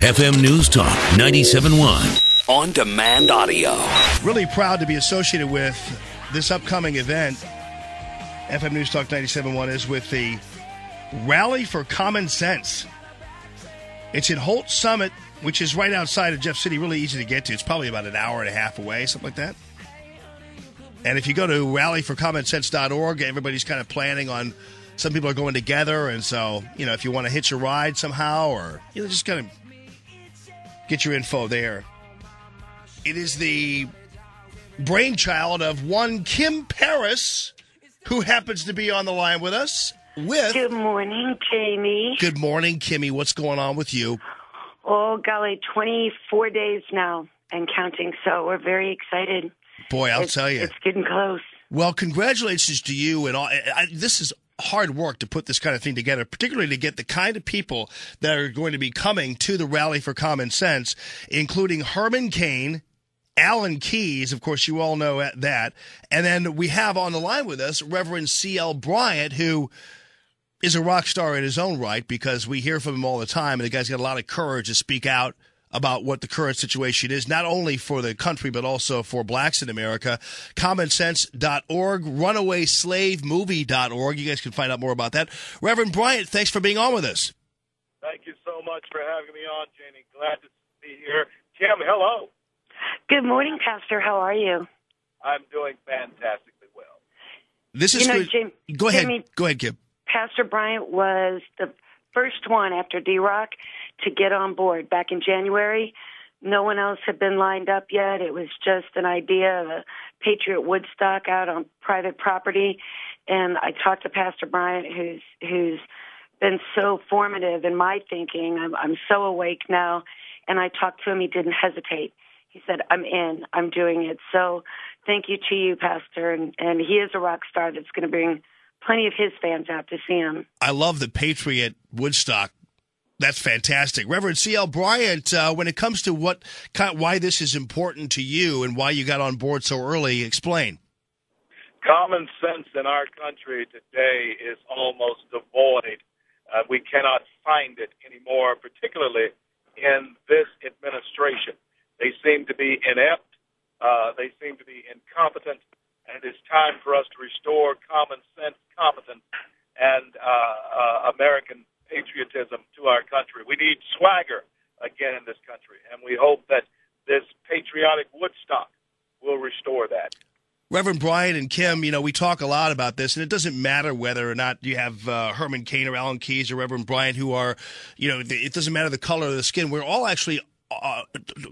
FM News Talk 97.1. On-demand audio. Really proud to be associated with this upcoming event. FM News Talk 97.1 is with the Rally for Common Sense. It's at Holts Summit, which is right outside of Jeff City, really easy to get to. It's probably about an hour and a half away, something like that. And if you go to rallyforcommonsense.org, everybody's kind of planning on, some people are going together, and so, if you want to hitch a ride somehow or, just kind of get your info there. It is the brainchild of one Kim Paris, who happens to be on the line with us. Good morning, Jamie. Good morning, Kimmy. What's going on with you? Oh, golly, 24 days now and counting, so we're very excited. Boy, I'll tell you. It's getting close. Well, congratulations to you. And all. This is hard work to put this kind of thing together, particularly to get the kind of people that are going to be coming to the Rally for Common Sense, including Herman Cain, Alan Keyes, of course, you all know that. And then we have on the line with us Reverend C.L. Bryant, who is a rock star in his own right, because we hear from him all the time, and the guy's got a lot of courage to speak out about what the current situation is, not only for the country, but also for blacks in America. Commonsense.org, runawayslavemovie.org. You guys can find out more about that. Reverend Bryant, thanks for being on with us. Thank you so much for having me on, Jenny. Glad to be here. Kim, hello. Good morning, Pastor. How are you? I'm doing fantastically well. This is good. Go ahead. Jimmy, Go ahead, Kim. Pastor Bryant was the first one after D-Rock to get on board back in January. No one else had been lined up yet. It was just an idea of a Patriot Woodstock out on private property. And I talked to Pastor Bryant, who's been so formative in my thinking. I'm so awake now. And I talked to him. He didn't hesitate. He said, I'm in. I'm doing it. So thank you to you, Pastor. And he is a rock star that's going to bring plenty of his fans out to see him. I love the Patriot Woodstock. That's fantastic. Reverend C.L. Bryant, when it comes to why this is important to you and why you got on board so early, explain. Common sense in our country today is almost devoid. We cannot find it anymore, particularly in this administration. They seem to be inept. They seem to be incompetent. And it is time for us to restore common sense, competence, and American patriotism to our country. We need swagger again in this country, and we hope that this patriotic Woodstock will restore that. Reverend Bryant and Kim, we talk a lot about this, and it doesn't matter whether or not you have Herman Cain or Alan Keyes or Reverend Bryant who are, it doesn't matter the color of the skin. We're all actually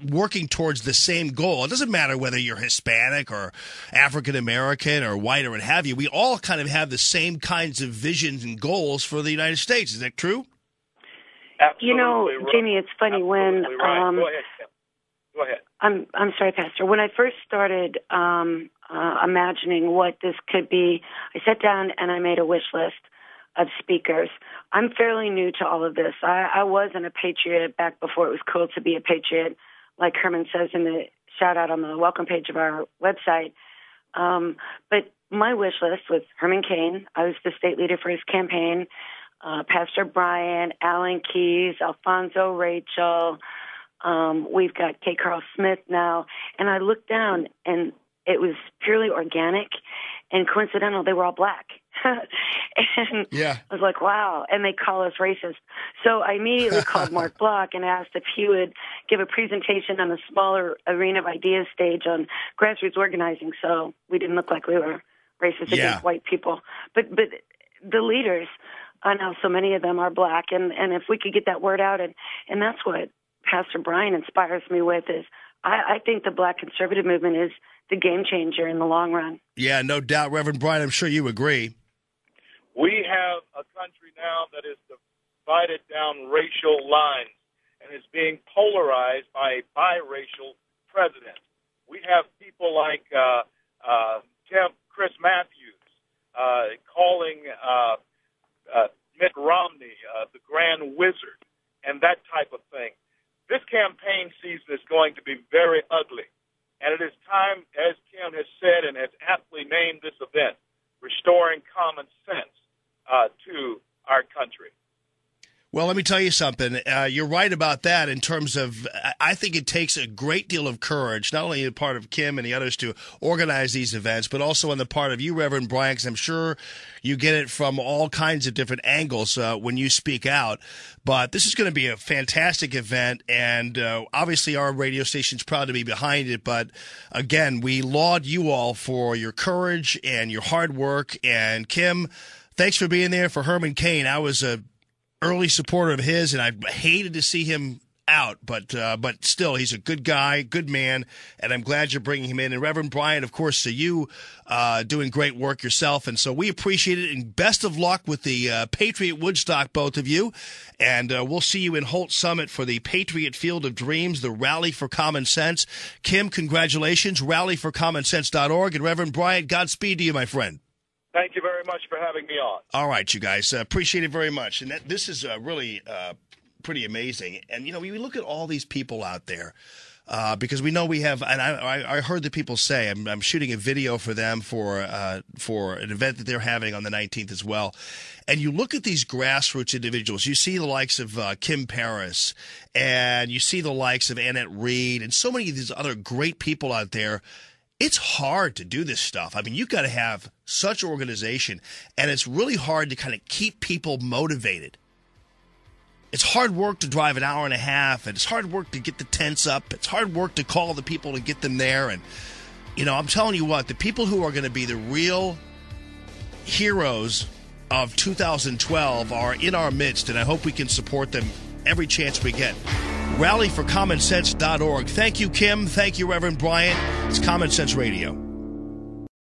working towards the same goal. It doesn't matter whether you're Hispanic or African American or white or what have you. We all kind of have the same kinds of visions and goals for the United States. Is that true? Absolutely right. Jamie, it's funny. Absolutely right. Go ahead, Kim. Go ahead. I'm sorry, Pastor. When I first started imagining what this could be, I sat down and I made a wish list of speakers. I'm fairly new to all of this. I wasn't a patriot back before it was cool to be a patriot, like Herman says in the shout out on the welcome page of our website. But my wish list was Herman Cain. I was the state leader for his campaign. Pastor Bryant, Alan Keyes, Alfonso Rachel. We've got K. Carl Smith now. And I looked down, and it was purely organic and coincidental. They were all black. And yeah. I was like, wow. And they call us racist. So I immediately called Mark Block and asked if he would give a presentation on a smaller Arena of Ideas stage on grassroots organizing, so we didn't look like we were racist against white people. But the leaders, I know so many of them are black, and if we could get that word out, and that's what Pastor Brian inspires me with, is I think the black conservative movement is the game changer in the long run. Yeah, no doubt. Reverend Brian, I'm sure you agree. We have a country now that is divided down racial lines and is being polarized by a biracial president. We have people like Chris Matthews calling Mitt Romney the Grand Wizard and that type of thing. This campaign season is going to be very ugly. And it is time, as Kim has said and has aptly named this event, restoring common sense to our country. Well, let me tell you something. You're right about that in terms of I think it takes a great deal of courage, not only on the part of Kim and the others to organize these events, but also on the part of you, Reverend Bryant, because I'm sure you get it from all kinds of different angles when you speak out. But this is going to be a fantastic event, and obviously our radio station's proud to be behind it. But, again, we laud you all for your courage and your hard work. And, Kim, thanks for being there for Herman Cain. I was a early supporter of his, and I hated to see him out, but still, he's a good guy, good man, and I'm glad you're bringing him in. And Reverend Bryant, of course, you doing great work yourself, and so we appreciate it, and best of luck with the Patriot Woodstock, both of you, and we'll see you in Holts Summit for the Patriot Field of Dreams, the Rally for Common Sense. Kim, congratulations, rallyforcommonsense.org, and Reverend Bryant, Godspeed to you, my friend. Thank you very much for having me on. All right, you guys. Appreciate it very much. And this is really pretty amazing. And, you know, we look at all these people out there because we know we have – and I heard the people say I'm shooting a video for them for an event that they're having on the 19th as well. And you look at these grassroots individuals. You see the likes of Kim Paris, and you see the likes of Annette Reed and so many of these other great people out there. It's hard to do this stuff. I mean, you've got to have such organization, and it's really hard to kind of keep people motivated. It's hard work to drive an hour and a half, and it's hard work to get the tents up. It's hard work to call the people to get them there. And, you know, I'm telling you what, the people who are going to be the real heroes of 2012 are in our midst, and I hope we can support them every chance we get. rallyforcommonsense.org. Thank you, Kim. Thank you, Reverend Bryant. It's Common Sense Radio.